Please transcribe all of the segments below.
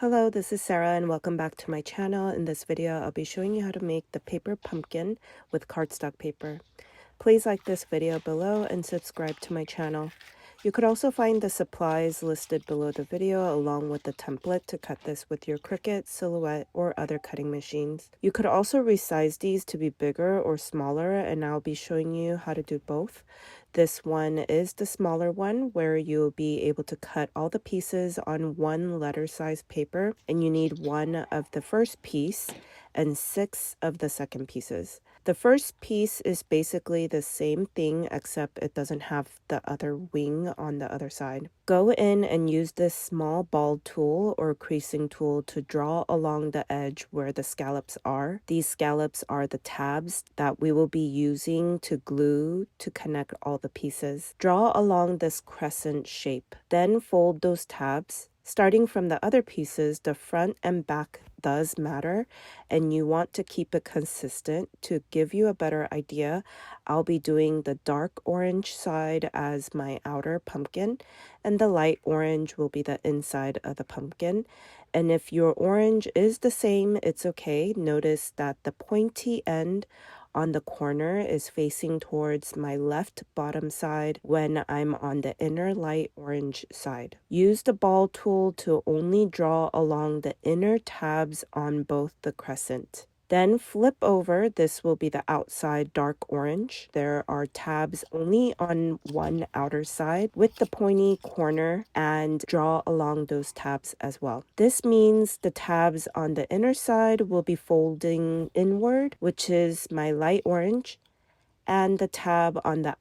Hello, this is Sarah and welcome back to my channel. In this video, I'll be showing you how to make the paper pumpkin with cardstock paper. Please like this video below and subscribe to my channel. You could also find the supplies listed below the video along with the template to cut this with your Cricut, Silhouette, or other cutting machines. You could also resize these to be bigger or smaller, and I'll be showing you how to do both. This one is the smaller one where you'll be able to cut all the pieces on one letter size paper, and you need one of the first piece and 6 of the second pieces. The first piece is basically the same thing except it doesn't have the other wing on the other side. Go in and use this small ball tool or creasing tool to draw along the edge where the scallops are. These scallops are the tabs that we will be using to glue to connect all the pieces. Draw along this crescent shape. Then fold those tabs. Starting from the other pieces, the front and back does matter, and you want to keep it consistent. To give you a better idea, I'll be doing the dark orange side as my outer pumpkin, and the light orange will be the inside of the pumpkin. And if your orange is the same, it's okay. Notice that the pointy end on the corner is facing towards my left bottom side when I'm on the inner light orange side. Use the ball tool to only draw along the inner tabs on both the crescent. Then flip over. This will be the outside dark orange. There are tabs only on one outer side with the pointy corner, and draw along those tabs as well. This means the tabs on the inner side will be folding inward, which is my light orange, and the tab on the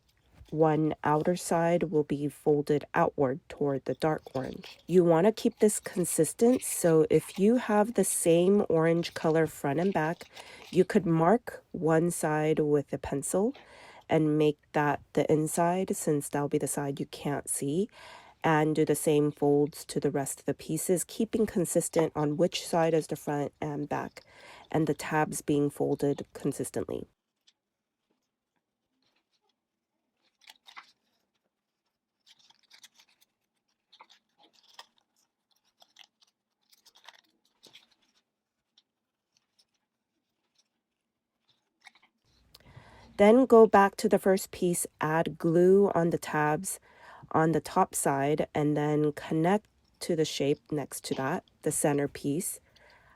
one outer side will be folded outward toward the dark orange. You want to keep this consistent, so if you have the same orange color front and back, you could mark one side with a pencil and make that the inside, since that'll be the side you can't see, and do the same folds to the rest of the pieces, keeping consistent on which side is the front and back, and the tabs being folded consistently. Then go back to the first piece, add glue on the tabs on the top side, and then connect to the shape next to that, the center piece.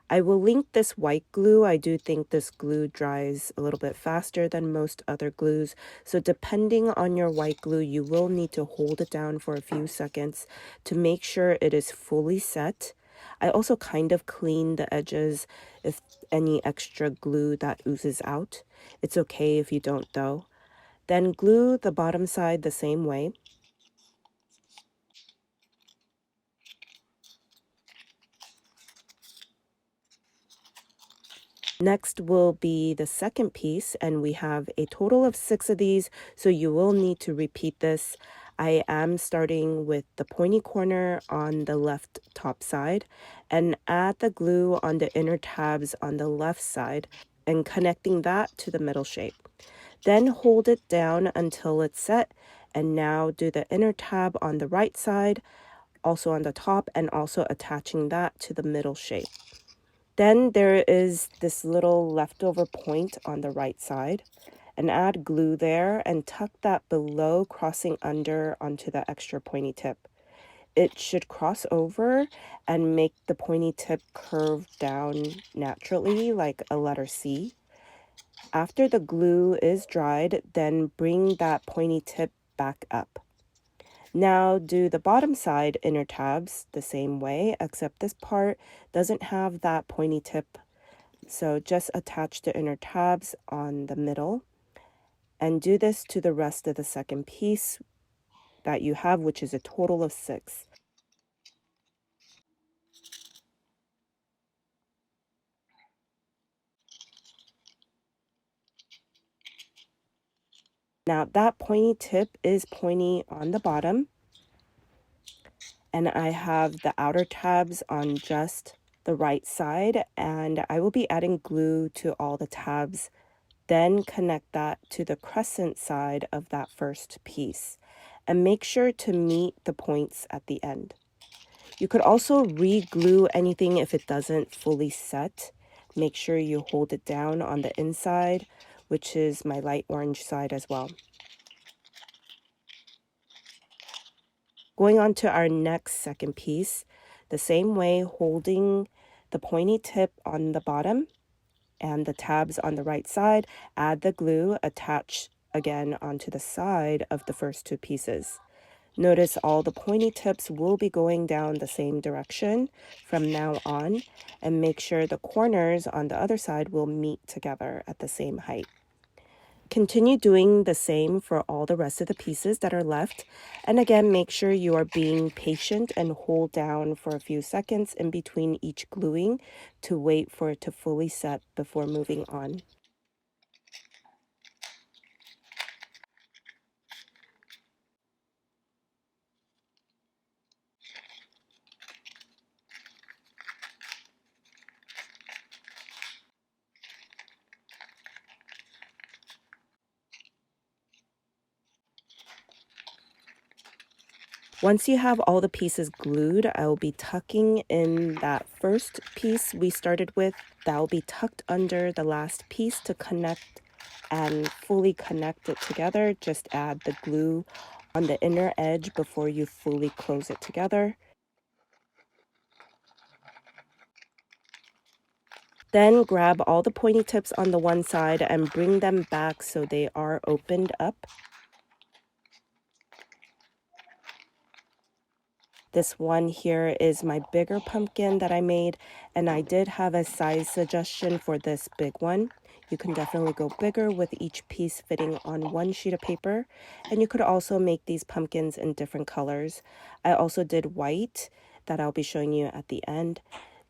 I will link this white glue. I do think this glue dries a little bit faster than most other glues. So depending on your white glue, you will need to hold it down for a few seconds to make sure it is fully set. I also kind of clean the edges if any extra glue that oozes out. It's okay if you don't though. Then glue the bottom side the same way. Next will be the second piece, and we have a total of 6 of these, so you will need to repeat this. I am starting with the pointy corner on the left top side, and add the glue on the inner tabs on the left side and connecting that to the middle shape. Then hold it down until it's set, and now do the inner tab on the right side, also on the top, and also attaching that to the middle shape. Then there is this little leftover point on the right side, and add glue there and tuck that below, crossing under onto the extra pointy tip. It should cross over and make the pointy tip curve down naturally like a letter C. After the glue is dried, then bring that pointy tip back up. Now do the bottom side inner tabs the same way, except this part doesn't have that pointy tip. So just attach the inner tabs on the middle and do this to the rest of the second piece that you have, which is a total of 6. Now that pointy tip is pointy on the bottom, and I have the outer tabs on just the right side, and I will be adding glue to all the tabs. Then connect that to the crescent side of that first piece and make sure to meet the points at the end. You could also re-glue anything if it doesn't fully set. Make sure you hold it down on the inside, which is my light orange side as well. Going on to our next second piece, the same way, holding the pointy tip on the bottom and the tabs on the right side, add the glue, attach again onto the side of the first two pieces. Notice all the pointy tips will be going down the same direction from now on, and make sure the corners on the other side will meet together at the same height. Continue doing the same for all the rest of the pieces that are left. And again, make sure you are being patient and hold down for a few seconds in between each gluing to wait for it to fully set before moving on. Once you have all the pieces glued, I will be tucking in that first piece we started with. That will be tucked under the last piece to connect and fully connect it together. Just add the glue on the inner edge before you fully close it together. Then grab all the pointy tips on the one side and bring them back so they are opened up. This one here is my bigger pumpkin that I made, and I did have a size suggestion for this big one. You can definitely go bigger with each piece fitting on one sheet of paper, and you could also make these pumpkins in different colors. I also did white that I'll be showing you at the end.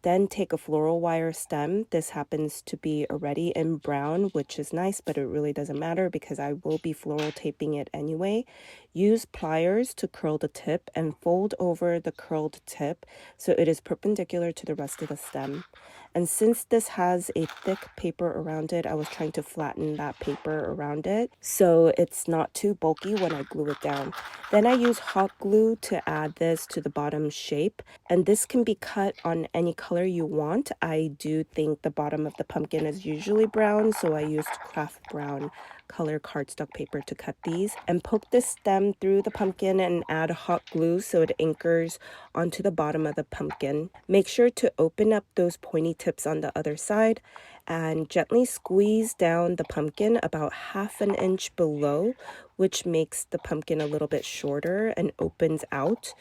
Then take a floral wire stem. This happens to be already in brown, which is nice, but it really doesn't matter because I will be floral taping it anyway. Use pliers to curl the tip and fold over the curled tip so it is perpendicular to the rest of the stem. And since this has a thick paper around it, I was trying to flatten that paper around it so it's not too bulky when I glue it down. Then I use hot glue to add this to the bottom shape, and this can be cut on any color you want. I do think the bottom of the pumpkin is usually brown, so I used craft brown color cardstock paper to cut these, and poke the stem through the pumpkin and add hot glue so it anchors onto the bottom of the pumpkin. Make sure to open up those pointy tips on the other side and gently squeeze down the pumpkin about 1/2 inch below, which makes the pumpkin a little bit shorter and opens out.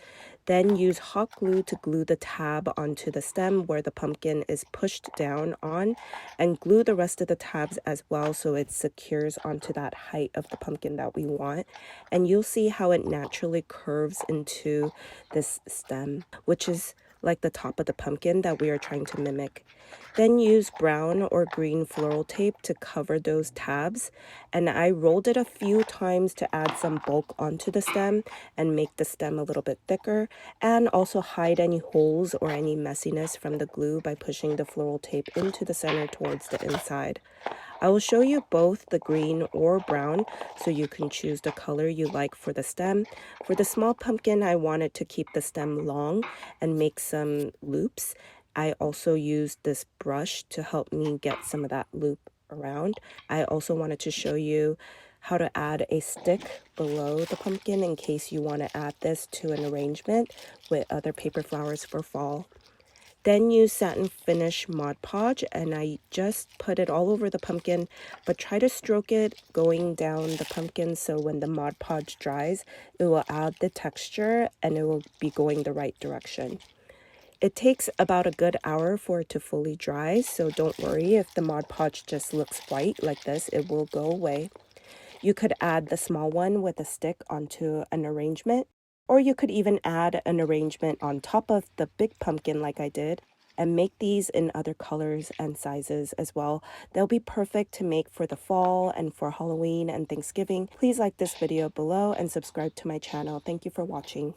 Then use hot glue to glue the tab onto the stem where the pumpkin is pushed down on, and glue the rest of the tabs as well so it secures onto that height of the pumpkin that we want. And you'll see how it naturally curves into this stem, which is like the top of the pumpkin that we are trying to mimic. Then use brown or green floral tape to cover those tabs, and I rolled it a few times to add some bulk onto the stem and make the stem a little bit thicker, and also hide any holes or any messiness from the glue by pushing the floral tape into the center towards the inside. I will show you both the green or brown so you can choose the color you like for the stem. For the small pumpkin, I wanted to keep the stem long and make some loops. I also used this brush to help me get some of that loop around. I also wanted to show you how to add a stick below the pumpkin in case you want to add this to an arrangement with other paper flowers for fall. Then use satin finish Mod Podge, and I just put it all over the pumpkin, but try to stroke it going down the pumpkin so when the Mod Podge dries, it will add the texture and it will be going the right direction. It takes about a good hour for it to fully dry, so don't worry if the Mod Podge just looks white like this, it will go away. You could add the small one with a stick onto an arrangement, or you could even add an arrangement on top of the big pumpkin like I did, and make these in other colors and sizes as well. They'll be perfect to make for the fall and for Halloween and Thanksgiving. Please like this video below and subscribe to my channel. Thank you for watching.